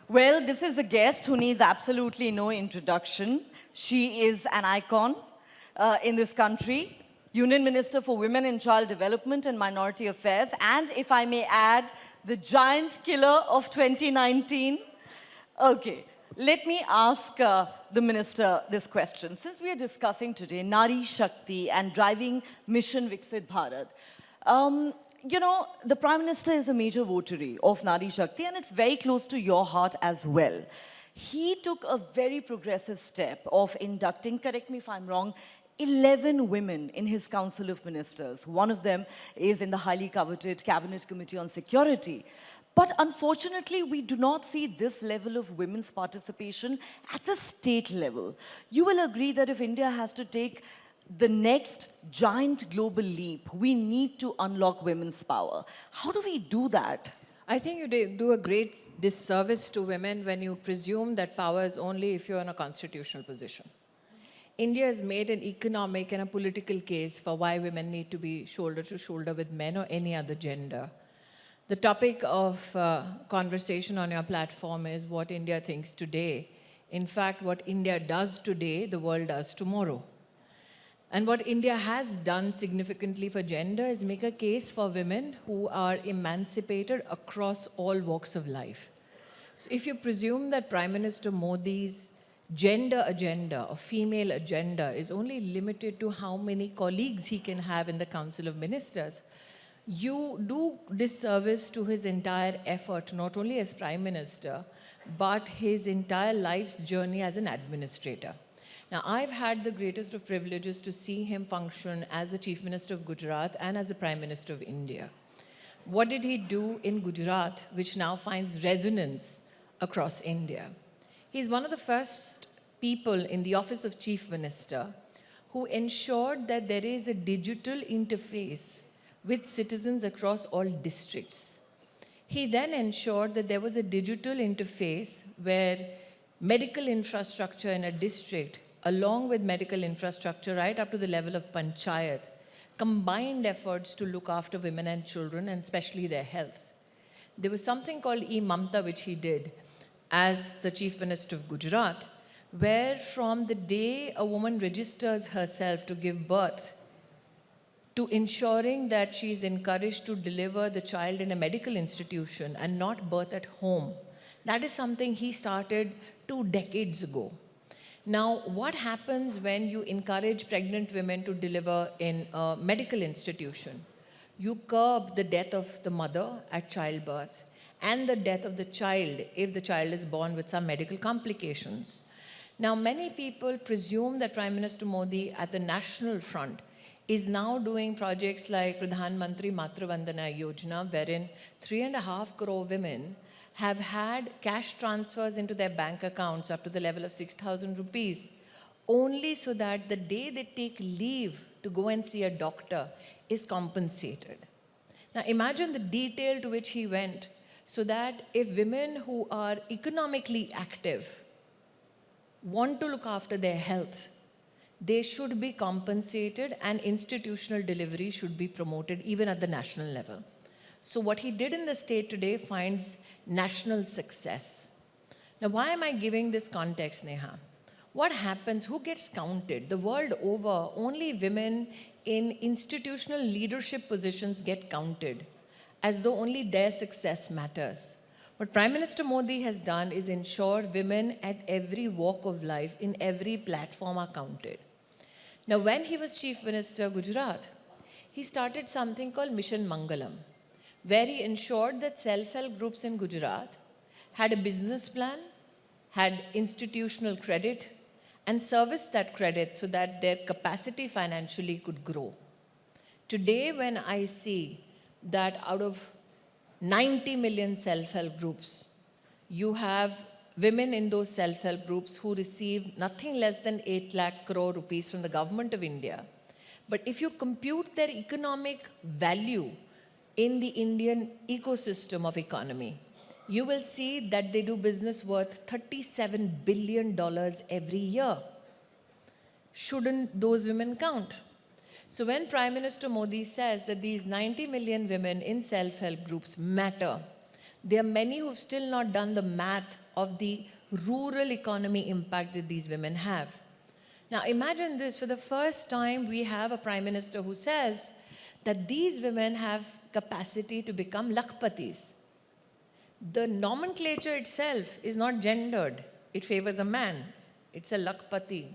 Well, this is a guest who needs absolutely no introduction. She is an icon in this country, Union Minister for Women and Child Development and Minority Affairs, and if I may add, the giant killer of 2019. Okay, let me ask the Minister this question. Since we are discussing today Nari Shakti and driving Mission Viksit Bharat, you know, the Prime Minister is a major votary of Nari Shakti and it's very close to your heart as well. He took a very progressive step of inducting, correct me if I'm wrong, 11 women in his Council of Ministers. One of them is in the highly coveted Cabinet Committee on Security. But unfortunately, we do not see this level of women's participation at the state level. You will agree that if India has to take the next giant global leap, we need to unlock women's power. How do we do that? I think you do a great disservice to women when you presume that power is only if you're in a constitutional position. India has made an economic and a political case for why women need to be shoulder to shoulder with men or any other gender. The topic of conversation on your platform is what India thinks today. In fact, what India does today, the world does tomorrow. And what India has done significantly for gender is make a case for women who are emancipated across all walks of life. So if you presume that Prime Minister Modi's gender agenda or female agenda is only limited to how many colleagues he can have in the Council of Ministers, you do disservice to his entire effort, not only as Prime Minister, but his entire life's journey as an administrator. Now, I've had the greatest of privileges to see him function as the Chief Minister of Gujarat and as the Prime Minister of India. What did he do in Gujarat, which now finds resonance across India? He's one of the first people in the office of Chief Minister who ensured that there is a digital interface with citizens across all districts. He then ensured that there was a digital interface where medical infrastructure in a district, along with medical infrastructure right up to the level of panchayat, combined efforts to look after women and children, and especially their health. There was something called e-Mamta, which he did as the Chief Minister of Gujarat, where from the day a woman registers herself to give birth, to ensuring that she is encouraged to deliver the child in a medical institution and not birth at home. That is something he started 2 decades ago. Now, what happens when you encourage pregnant women to deliver in a medical institution? You curb the death of the mother at childbirth and the death of the child if the child is born with some medical complications. Now, many people presume that Prime Minister Modi at the national front is now doing projects like Pradhan Mantri Matra Vandana Yojana, wherein 3.5 crore women have had cash transfers into their bank accounts up to the level of 6,000 rupees, only so that the day they take leave to go and see a doctor is compensated. Now imagine the detail to which he went, so that if women who are economically active want to look after their health, they should be compensated and institutional delivery should be promoted even at the national level. So what he did in the state today finds national success. Now, why am I giving this context, Neha? What happens? Who gets counted? The world over, only women in institutional leadership positions get counted, as though only their success matters. What Prime Minister Modi has done is ensure women at every walk of life, in every platform, are counted. Now, when he was Chief Minister of Gujarat, he started something called Mission Mangalam, where he ensured that self-help groups in Gujarat had a business plan, had institutional credit, and serviced that credit so that their capacity financially could grow. Today, when I see that out of 90 million self-help groups, you have women in those self-help groups who receive nothing less than 8 lakh crore rupees from the government of India. But if you compute their economic value in the Indian ecosystem of economy, you will see that they do business worth $37 billion every year. Shouldn't those women count? So when Prime Minister Modi says that these 90 million women in self-help groups matter, There are many who've still not done the math of the rural economy impact that these women have. Now imagine this, for the first time we have a Prime Minister who says that these women have capacity to become lakpatis. The nomenclature itself is not gendered. It favors a man. It's a lakpati.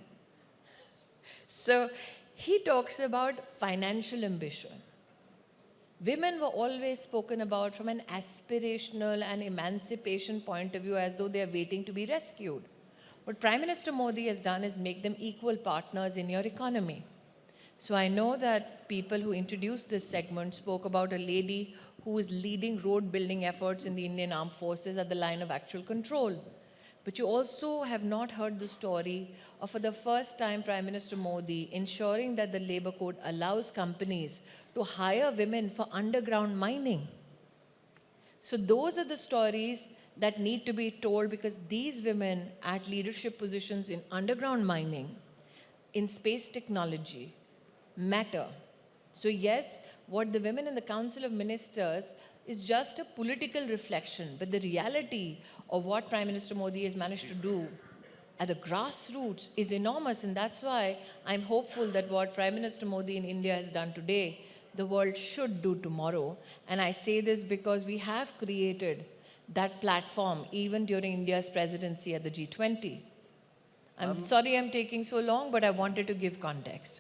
So he talks about financial ambition. Women were always spoken about from an aspirational and emancipation point of view as though they are waiting to be rescued. What Prime Minister Modi has done is make them equal partners in your economy. So I know that people who introduced this segment spoke about a lady who is leading road building efforts in the Indian Armed Forces at the line of actual control. But you also have not heard the story of, for the first time, Prime Minister Modi ensuring that the Labour Code allows companies to hire women for underground mining. So those are the stories that need to be told, because these women at leadership positions in underground mining, in space technology, matter. So yes, what the women in the Council of Ministers is just a political reflection, but the reality of what Prime Minister Modi has managed to do at the grassroots is enormous, and that's why I'm hopeful that what Prime Minister Modi in India has done today, the world should do tomorrow. And I say this because we have created that platform even during India's presidency at the G20. I'm sorry I'm taking so long, but I wanted to give context.